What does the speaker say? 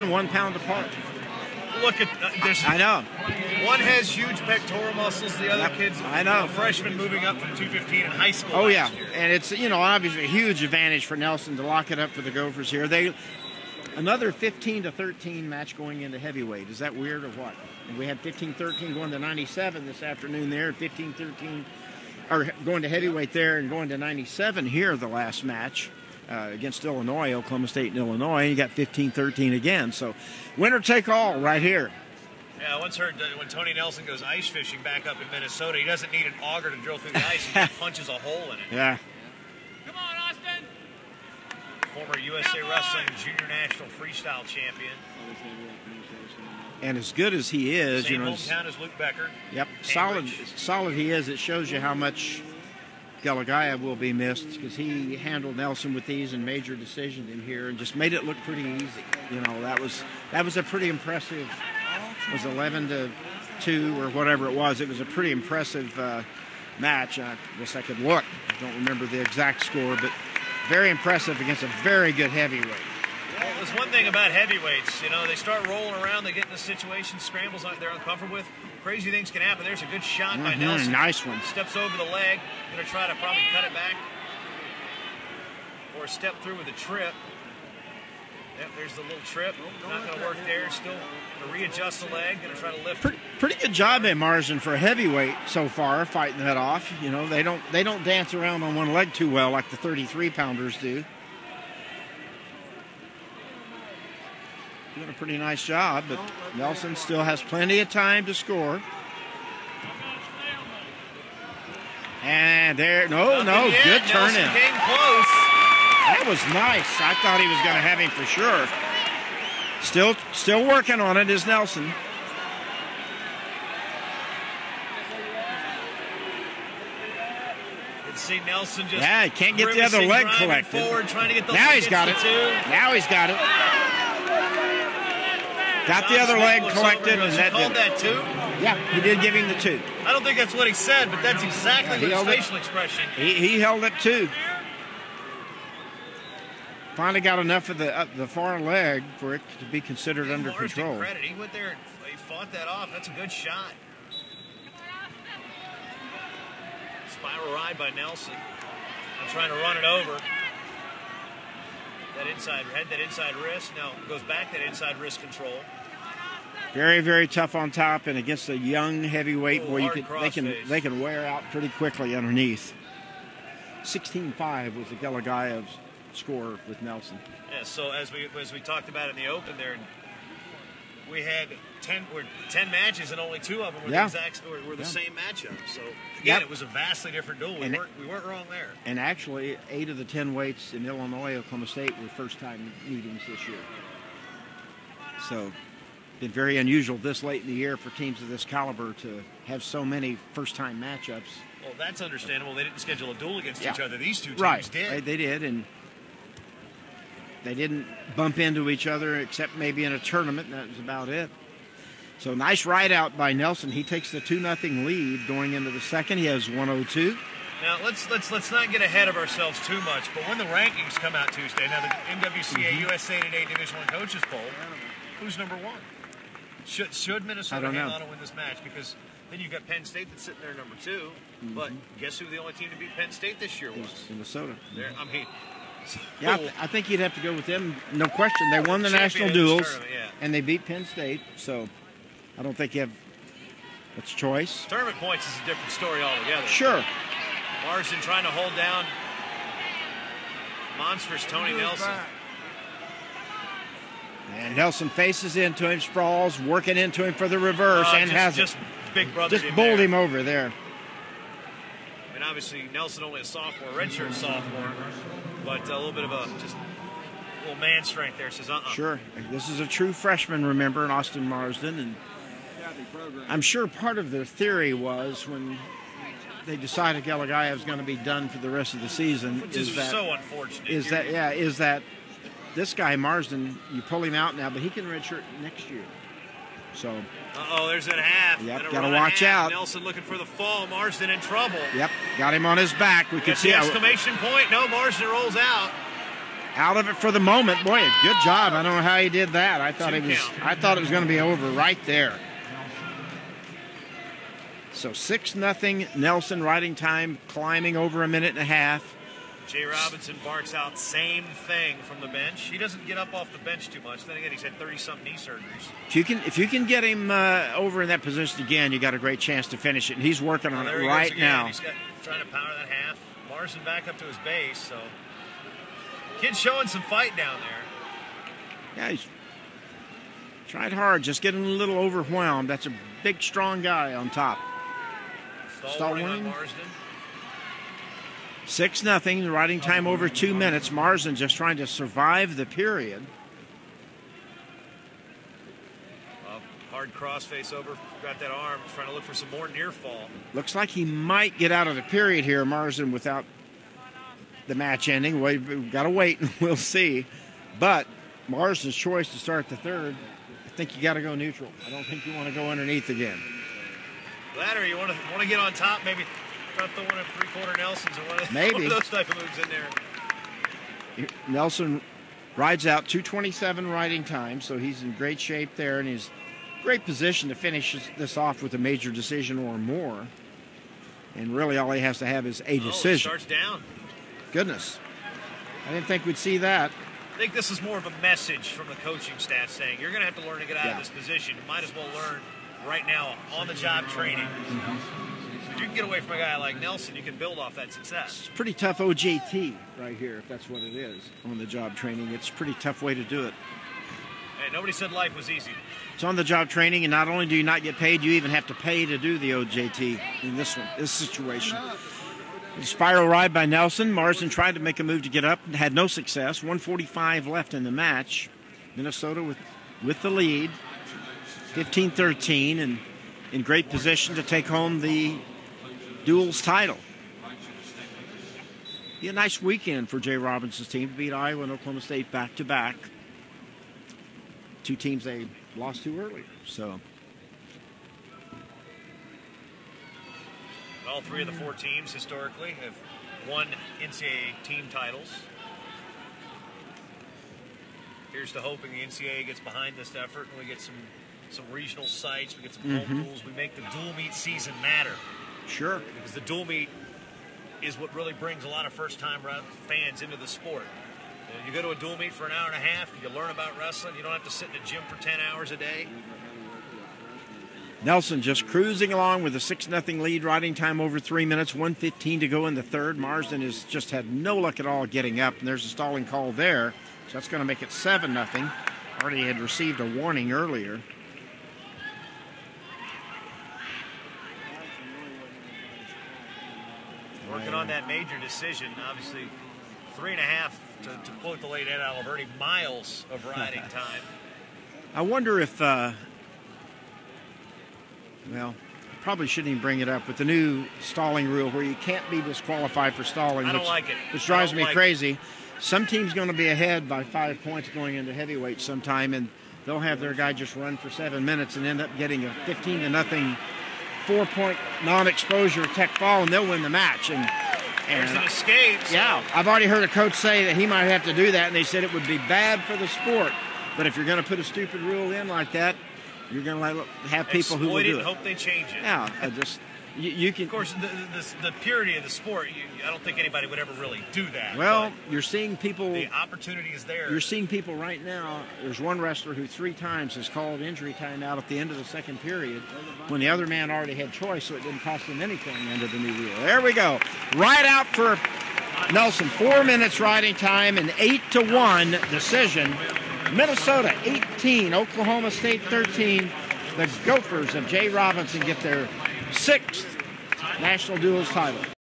1 pound apart. Look at this. I know. One has huge pectoral muscles. The other kid's a freshman moving up from 215 in high school. Oh, yeah. And it's, obviously a huge advantage for Nelson to lock it up for the Gophers here. Another 15-13 match going into heavyweight. Is that weird or what? And we had 15-13 going to 97 this afternoon there, 15-13, or going to heavyweight there and going to 97 here the last match. Against Illinois, Oklahoma State and Illinois, and you got 15-13 again. So winner take all right here. Yeah, I once heard when Tony Nelson goes ice fishing back up in Minnesota, he doesn't need an auger to drill through the ice. He just punches a hole in it. Yeah. Come on, Austin. Former USA Wrestling Junior National Freestyle Champion. And as good as he is, Same hometown as Luke Becker. Yep, solid he is. It shows you how much Galagaya will be missed because he handled Nelson with ease and major decisions in here and just made it look pretty easy. That was a pretty impressive. It was 11-2 or whatever it was. It was a pretty impressive match. I guess I could look. I don't remember the exact score, but very impressive against a very good heavyweight. Well, there's one thing about heavyweights. They start rolling around, they get in a situation, scrambles they're uncomfortable with. Crazy things can happen. There's a good shot by Nelson. Nice one. Steps over the leg. Going to try to probably cut it back. Or step through with a trip. Yep, there's the little trip. Not going to work there. Still going to readjust the leg. Going to try to lift. Pretty good job at Marsden for a heavyweight so far, fighting that off. They don't dance around on one leg too well like the 33-pounders do. Doing a pretty nice job, but Nelson still has plenty of time to score. And there, no, good turn in. Came close. That was nice. I thought he was going to have him for sure. Still working on it is Nelson. See Nelson just he can't get the other leg collected. Forward, trying to get now he's got it. Now he's got it. Got the other leg collected, and that called that 2? Yeah, he did give him the 2. I don't think that's what he said, but that's exactly his facial expression. He held it 2. Finally got enough of the far leg for it to be considered under control. Credit. He went there and he fought that off. That's a good shot. Spiral ride by Nelson. I'm trying to run it over. That inside wrist. No, goes back, that inside wrist control. Very, very tough on top, and against a young heavyweight, boy, they can wear out pretty quickly underneath. 16-5 was the Galagaya's score with Nelson. Yeah, so as we talked about in the open there, we had 10 matches and only 2 of them were the same matchup. So again, it was a vastly different duel. We weren't wrong there. And actually, 8 of the 10 weights in Illinois, Oklahoma State were first-time meetings this year. So been very unusual this late in the year for teams of this caliber to have so many first-time matchups. Well, that's understandable. They didn't schedule a duel against each other. These two teams did. Right, they did, and they didn't bump into each other except maybe in a tournament, and that was about it. So nice ride out by Nelson. He takes the 2-0 lead going into the second. He has 102. Now let's not get ahead of ourselves too much. But when the rankings come out Tuesday, now the NWCA USA Today Division I coaches poll, who's number 1? Should Minnesota hang on and win this match? Because then you've got Penn State that's sitting there number 2. But guess who the only team to beat Penn State this year was? Minnesota. Yeah, I think you'd have to go with them, no question. They won the national duels, and they beat Penn State, so I don't think you have much choice. Tournament points is a different story altogether. Sure. Marsden trying to hold down monstrous Tony Nelson. And Nelson faces into him, sprawls, working into him for the reverse, and just big brother. Just bowled him over there. I mean, obviously Nelson only a sophomore, redshirt sophomore, but a little bit of a little man strength there. Says, Sure. This is a true freshman, remember, in Austin Marsden, and I'm sure part of their theory was when they decided Galagaya was going to be done for the rest of the season. Which is so unfortunate. Is that this guy Marsden, you pull him out now, but he can redshirt next year. So. There's that half. Yep, got to watch out. Nelson looking for the fall. Marsden in trouble. Yep, got him on his back. We could see exclamation point. No, Marsden rolls out. Out of it for the moment. Boy, a good job. I don't know how he did that. I thought it was going to be over right there. So 6-0 Nelson, riding time climbing over a minute and a half. Jay Robinson barks out same thing from the bench. He doesn't get up off the bench too much. Then again, he's had 30-something knee surgeries. If you can get him over in that position again, you got a great chance to finish it. And he's working on it right now. He's trying to power that half. Marsden back up to his base. So kid's showing some fight down there. Yeah, he's tried hard, just getting a little overwhelmed. That's a big, strong guy on top. Stall warning on Marsden. 6-0, riding time over 2 minutes. Marsden just trying to survive the period. Hard crossface over, got that arm, trying to look for some more near fall. Looks like he might get out of the period here, Marsden, without the match ending. We've got to wait and we'll see. But Marsden's choice to start the third, I think you got to go neutral. I don't think you want to go underneath again. That or you want to get on top, maybe drop the 1 3/4 Nelsons or one of those type of moves in there. Nelson rides out 2:27 riding time, so he's in great shape there, and he's in great position to finish this off with a major decision or more. And really all he has to have is a decision. Starts down. Goodness. I didn't think we'd see that. I think this is more of a message from the coaching staff saying you're going to have to learn to get out of this position. You might as well learn right now on-the-job training. If you can get away from a guy like Nelson, you can build off that success. It's pretty tough OJT right here, if that's what it is, on-the-job training. It's a pretty tough way to do it. Hey, nobody said life was easy. It's on-the-job training, and not only do you not get paid, you even have to pay to do the OJT in this situation. The spiral ride by Nelson. Marsden tried to make a move to get up, had no success. 1:45 left in the match. Minnesota with the lead, 15-13, and in great position to take home the duels title. Be a nice weekend for Jay Robinson's team to beat Iowa and Oklahoma State back-to-back. Two teams they lost to earlier. So all 3 of the 4 teams historically have won NCAA team titles. Here's to hoping the NCAA gets behind this effort and we get some regional sites, we get some home duels, we make the dual meet season matter. Sure. Because the dual meet is what really brings a lot of first-time fans into the sport. You go to a dual meet for an hour and a half, you learn about wrestling, you don't have to sit in the gym for 10 hours a day. Nelson just cruising along with a 6-0 lead, riding time over 3 minutes, 1:15 to go in the third. Marsden has just had no luck at all getting up, and there's a stalling call there. So that's going to make it 7-0. Already had received a warning earlier. Working on that major decision, obviously 3.5 to quote the late Ed Aliverti, miles of riding time. I wonder if, well, probably shouldn't even bring it up, with the new stalling rule where you can't be disqualified for stalling. I don't like it. Which drives me crazy. Some team's going to be ahead by 5 points going into heavyweight sometime, and they'll have their guy just run for 7 minutes and end up getting a 15-0 4-point non-exposure tech fall, and they'll win the match. And there's an escape. So. Yeah, I've already heard a coach say that he might have to do that, and they said it would be bad for the sport. But if you're going to put a stupid rule in like that, you're going to have people who will do it. Hope they change it. Yeah, you can. Of course, the purity of the sport, I don't think anybody would ever really do that. Well, you're seeing people. The opportunity is there. You're seeing people right now. There's one wrestler who 3 times has called injury time out at the end of the second period when the other man already had choice, so it didn't cost him anything under the new rule. There we go. Right out for Nelson. 4 minutes riding time, an 8-1 decision. Minnesota 18, Oklahoma State 13. The Gophers of Jay Robinson get their 6th national duels title.